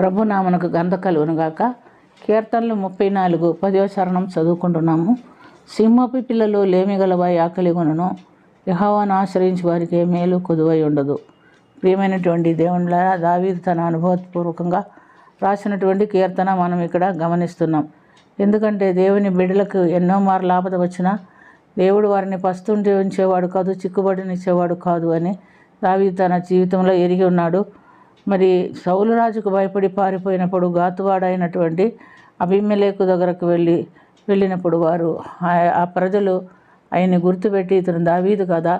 ప్రభునామనకు ఘనత కలుగునుగాక. కీర్తనలు 34 10వ చరణం చదువుకుంటున్నాము. సింహపు పిల్లలు లేమిగలవాయి ఆకలిగొనును, యెహోవాను ఆశ్రయించి వారికి ఏ మేలు కొదువై ఉండదు. ప్రియమైనటువంటి దేవునిలారా, దావీదు తన అనుభవపూర్వకంగా రాసినటువంటి కీర్తన మనం ఇక్కడ గమనిస్తున్నాం. ఎందుకంటే దేవుని బిడ్డలకు ఎన్నో మార్లు ఆపద వచ్చినా దేవుడు వారిని పస్తుండి ఉంచేవాడు కాదు, చిక్కుబడినిచ్చేవాడు కాదు అని దావీదు తన జీవితంలో ఎరిగి ఉన్నాడు. మరి సౌలు రాజుకు భయపడి పారిపోయినప్పుడు గాతువాడైనటువంటి అబీమెలెకు దగ్గరకు వెళ్ళినప్పుడు వారు ఆ ప్రజలు ఆయన్ని గుర్తుపెట్టి ఇతను దావీదు కదా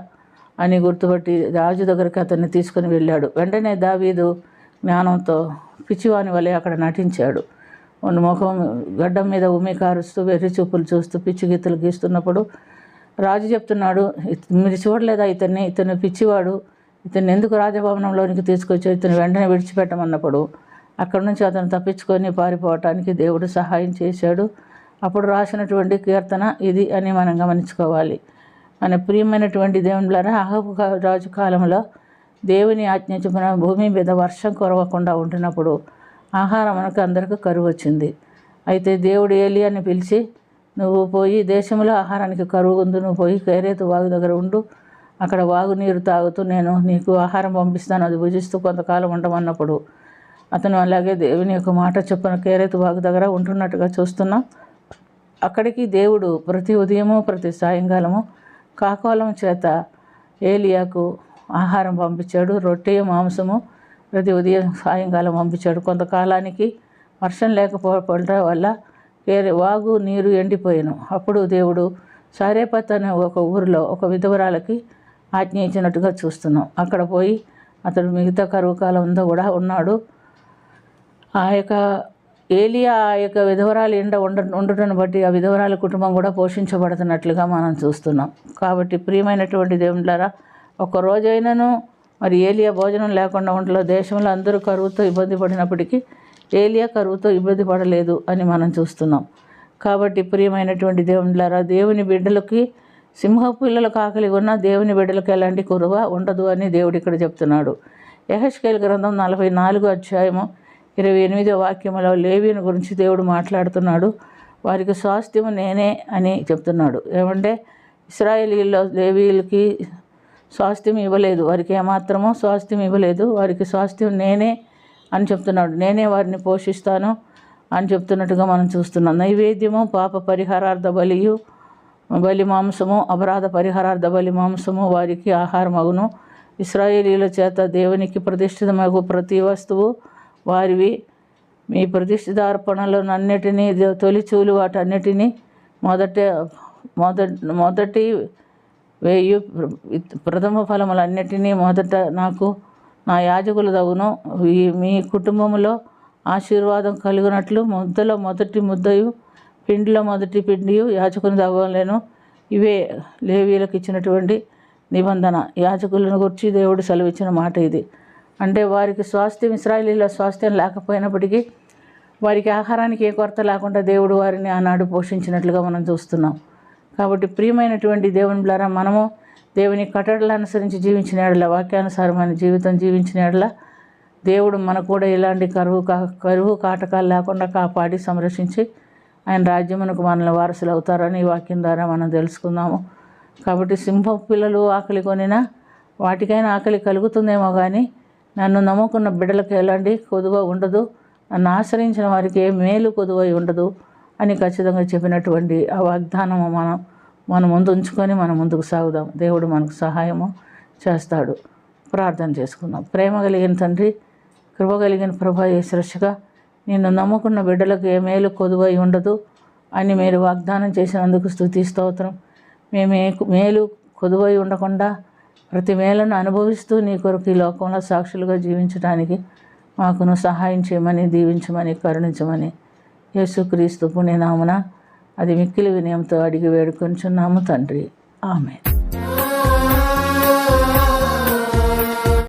అని గుర్తుపట్టి రాజు దగ్గరికి అతన్ని తీసుకుని వెళ్ళాడు. వెంటనే దావీదు జ్ఞానంతో పిచ్చివాని వలె అక్కడ నటించాడు. ముఖం గడ్డం మీద ఉమ్మి కారుస్తూ వెర్రి చూపులు చూస్తూ పిచ్చి గీతలు గీస్తున్నప్పుడు రాజు చెప్తున్నాడు, మీరు చూడలేదా ఇతను పిచ్చివాడు, ఇతన్ని ఎందుకు రాజభవనంలోనికి తీసుకొచ్చి ఇతను వెంటనే విడిచిపెట్టమన్నప్పుడు అక్కడి నుంచి అతను తప్పించుకొని పారిపోవటానికి దేవుడు సహాయం చేశాడు. అప్పుడు రాసినటువంటి కీర్తన ఇది అని మనం గమనించుకోవాలి. మన ప్రియమైనటువంటి దేవునిలారా, అహాబు రాజు కాలంలో దేవుని ఆజ్ఞ చొప్పున భూమి మీద వర్షం కురవకుండా ఉంటున్నప్పుడు ఆహారం మనకు అందరికీ కరువు వచ్చింది. అయితే దేవుడు ఏలియాని పిలిచి, నువ్వు పోయి దేశంలో ఆహారానికి కరువు ఉంది, నువ్వు పోయి కేరేతు వాగు దగ్గర ఉండు, అక్కడ వాగు నీరు తాగుతూ నేను నీకు ఆహారం పంపిస్తాను, అది భుజిస్తూ కొంతకాలం ఉండమన్నప్పుడు అతను అలాగే దేవుని యొక్క మాట చొప్పున కేరేతు వాగు దగ్గర ఉంటున్నట్టుగా చూస్తున్నాం. అక్కడికి దేవుడు ప్రతి ఉదయము ప్రతి సాయంకాలము కాకోలం చేత ఏలియాకు ఆహారం పంపించాడు. రొట్టె మాంసము ప్రతి ఉదయం సాయంకాలం పంపించాడు. కొంతకాలానికి వర్షం లేకపోవడం వల్ల వాగు నీరు ఎండిపోయాను. అప్పుడు దేవుడు సారేపత్ అనే ఒక ఊరిలో ఒక విధవరాలకి ఆజ్ఞ ఇచ్చినట్టుగా చూస్తున్నాం. అక్కడ పోయి అతడు మిగతా కరువు కాలంలో కూడా ఉన్నాడు. ఆ యొక్క ఏలియా ఆ యొక్క విధవరాలు ఉండటం బట్టి ఆ విధవరాల కుటుంబం కూడా పోషించబడుతున్నట్లుగా మనం చూస్తున్నాం. కాబట్టి ప్రియమైనటువంటి దేవునిలారా, ఒక్క రోజైనను మరి ఏలియా భోజనం లేకుండా ఉండలో దేశంలో అందరూ కరువుతో ఇబ్బంది పడినప్పటికీ ఏలియా కరువుతో ఇబ్బంది పడలేదు అని మనం చూస్తున్నాం. కాబట్టి ప్రియమైనటువంటి దేవునిలారా, దేవుని బిడ్డలకి సింహపు పిల్లలకు ఆకలి ఉన్న దేవుని బిడ్డలకు ఎలాంటి కురువ ఉండదు అని దేవుడు ఇక్కడ చెప్తున్నాడు. యెహెజ్కేలు గ్రంథం 44వ అధ్యాయము 28వ వాక్యములో లేవీని గురించి దేవుడు మాట్లాడుతున్నాడు. వారికి స్వాస్థ్యము నేనే అని చెప్తున్నాడు. ఏమంటే ఇశ్రాయేలీల్లో లేవీలకి స్వాస్థ్యం ఇవ్వలేదు, వారికి ఏమాత్రమో స్వాస్థ్యం ఇవ్వలేదు. వారికి స్వాస్థ్యం నేనే అని చెప్తున్నాడు. నేనే వారిని పోషిస్తాను అని చెప్తున్నట్టుగా మనం చూస్తున్నాం. నైవేద్యము పాప పరిహారార్థ బలి మాంసము అపరాధ పరిహారార్థ బలి మాంసము వారికి ఆహారమగును. ఇశ్రాయేలీల చేత దేవునికి ప్రతిష్ఠితమగు ప్రతి వస్తువు వారివి. మీ ప్రతిష్ఠిత అర్పణలన్నిటినీ తొలిచూలు వాటన్నిటినీ మొదటి వేయు ప్రథమ ఫలములన్నిటినీ మొదట నాకు నా యాజకులు తగును. మీ కుటుంబంలో ఆశీర్వాదం కలిగినట్లు ముద్దలో మొదటి ముద్దయు పిండిలో మొదటి పిండియు యాజకుని తగలేను. ఇవే లేవీలకు ఇచ్చినటువంటి నిబంధన. యాజకులను గురించి దేవుడు సెలవిచ్చిన మాట ఇది. అంటే వారికి స్వాస్థ్యం, ఇశ్రాయేలీల స్వాస్థ్యం లేకపోయినప్పటికీ వారికి ఆహారానికి ఏ కొరత లేకుండా దేవుడు వారిని ఆనాడు పోషించినట్లుగా మనం చూస్తున్నాం. కాబట్టి ప్రియమైనటువంటి దేవుని ద్వారా మనము దేవుని కట్టడలు అనుసరించి జీవించిన ఎడల, వాక్యానుసారమైన జీవితం జీవించిన ఎడల దేవుడు మనకు కూడా ఇలాంటి కరువు కాటకాలు లేకుండా కాపాడి సంరక్షించి ఆయన రాజ్యమునకు మనల్ని వారసులు అవుతారని ఈ వాక్యం ద్వారా మనం తెలుసుకుందాము. కాబట్టి సింహ పిల్లలు ఆకలి కొనినా వాటికైనా ఆకలి కలుగుతుందేమో కానీ నన్ను నమ్ముకున్న బిడ్డలకు ఎలాంటి కొదువ ఉండదు, నన్ను ఆశ్రయించిన వారికి ఏ మేలు కొదువై ఉండదు అని ఖచ్చితంగా చెప్పినటువంటి ఆ వాగ్దానము మనం ముందు ఉంచుకొని మనం ముందుకు సాగుదాం. దేవుడు మనకు సహాయము చేస్తాడు. ప్రార్థన చేసుకుందాం. ప్రేమ కలిగిన తండ్రి, కృప కలిగిన ప్రభా యేసురక్షగా, నిన్ను నమ్ముకున్న బిడ్డలకు ఏ మేలు కొదువై ఉండదు అని మీరు వాగ్దానం చేసినందుకు స్తుతి స్తోత్రం. మేము ఏ మేలు కొదువై ఉండకుండా ప్రతి మేలను అనుభవిస్తూ నీ కొరకు ఈ లోకంలో సాక్షులుగా జీవించడానికి మాకును సహాయం చేయమని, దీవించమని, కరుణించమని యేసుక్రీస్తు పుణ్యనామున అది మిక్కిలి వినయంతో అడిగి వేడుకొంచున్నాము తండ్రి. ఆమేన్.